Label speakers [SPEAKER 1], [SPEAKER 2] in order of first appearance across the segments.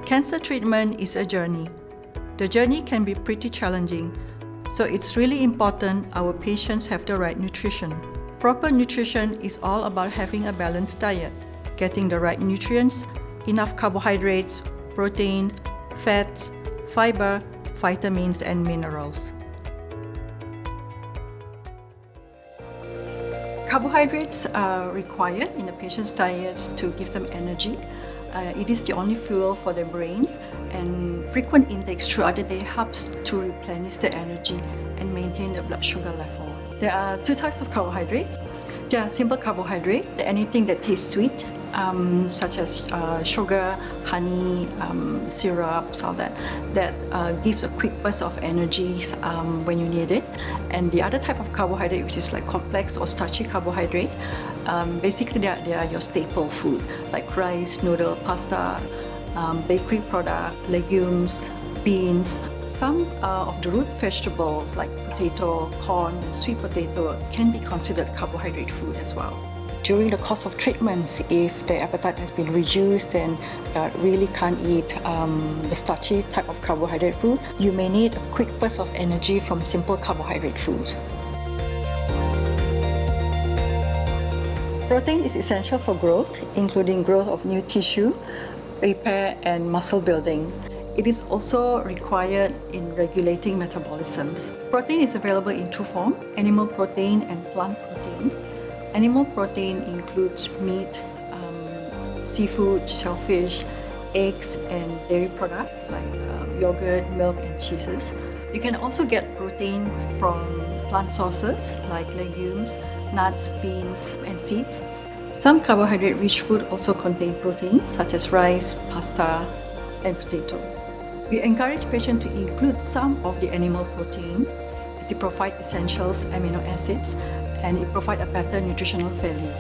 [SPEAKER 1] Cancer treatment is a journey. The journey can be pretty challenging, so it's really important our patients have the right nutrition. Proper nutrition is all about having a balanced diet, getting the right nutrients, enough carbohydrates, protein, fats, fiber, vitamins, and minerals. Carbohydrates are required in a patient's diets to give them energy. It is the only fuel for their brains, and frequent intakes throughout the day helps to replenish the energy and maintain the blood sugar level. There are two types of carbohydrates. There are simple carbohydrate, anything that tastes sweet, such as sugar, honey, syrups, all that gives a quick burst of energy when you need it. And the other type of carbohydrate, which is like complex or starchy carbohydrate, basically they are your staple food, like rice, noodle, pasta, bakery product, legumes, beans. Some of the root vegetables like potato, corn, and sweet potato can be considered carbohydrate food as well. During the course of treatments, if the appetite has been reduced and really can't eat the starchy type of carbohydrate food, you may need a quick burst of energy from simple carbohydrate food. Protein is essential for growth, including growth of new tissue, repair, and muscle building. It is also required in regulating metabolisms. Protein is available in two forms: animal protein and plant protein. Animal protein includes meat, seafood, shellfish, eggs, and dairy products like yogurt, milk, and cheeses. You can also get protein from plant sources like legumes, nuts, beans, and seeds. Some carbohydrate-rich food also contain protein, such as rice, pasta, and potato. We encourage patients to include some of the animal protein as it provides essentials amino acids and it provides a better nutritional value.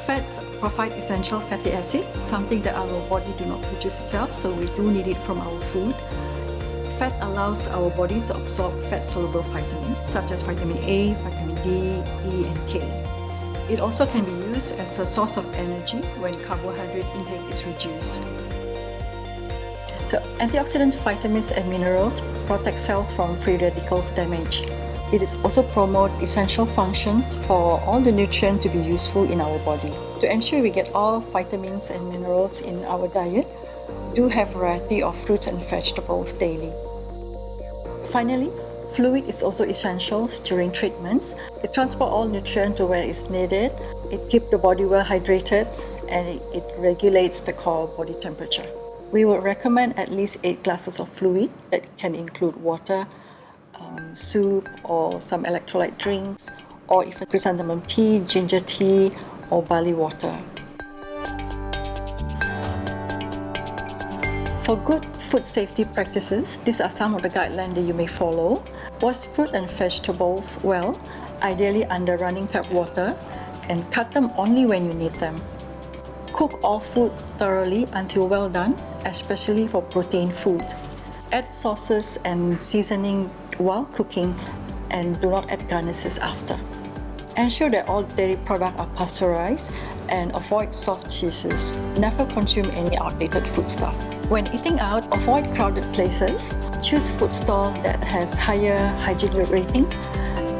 [SPEAKER 1] Fats provide essential fatty acid, something that our body do not produce itself, so we do need it from our food. Fat allows our body to absorb fat-soluble vitamins such as vitamin A, vitamin D, E, and K. It also can be used as a source of energy when carbohydrate intake is reduced. So, antioxidant vitamins and minerals protect cells from free radicals damage. It is also promote essential functions for all the nutrients to be useful in our body. To ensure we get all vitamins and minerals in our diet, do have a variety of fruits and vegetables daily. Finally, fluid is also essential during treatments. It transports all nutrients to where it's needed. It keeps the body well hydrated, and it regulates the core body temperature. We would recommend at least 8 glasses of fluid that can include water, soup, or some electrolyte drinks, or even chrysanthemum tea, ginger tea, or barley water. For good food safety practices, these are some of the guidelines that you may follow. Wash fruit and vegetables well, ideally under running tap water, and cut them only when you need them. Cook all food thoroughly until well done, especially for protein food. Add sauces and seasoning while cooking, and do not add garnishes after. Ensure that all dairy products are pasteurized and avoid soft cheeses. Never consume any outdated foodstuff. When eating out, avoid crowded places. Choose food stall that has higher hygiene rating,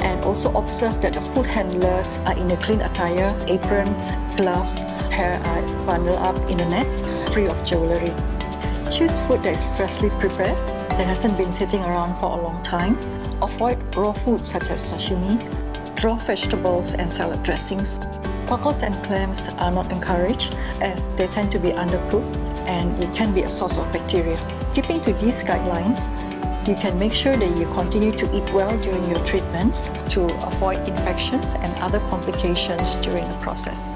[SPEAKER 1] and also observe that the food handlers are in a clean attire, aprons, gloves, hair are bundled up in a net, free of jewelry. Choose food that is freshly prepared, that hasn't been sitting around for a long time. Avoid raw foods such as sashimi, raw vegetables, and salad dressings. Cockles and clams are not encouraged as they tend to be undercooked and it can be a source of bacteria. Keeping to these guidelines, you can make sure that you continue to eat well during your treatments to avoid infections and other complications during the process.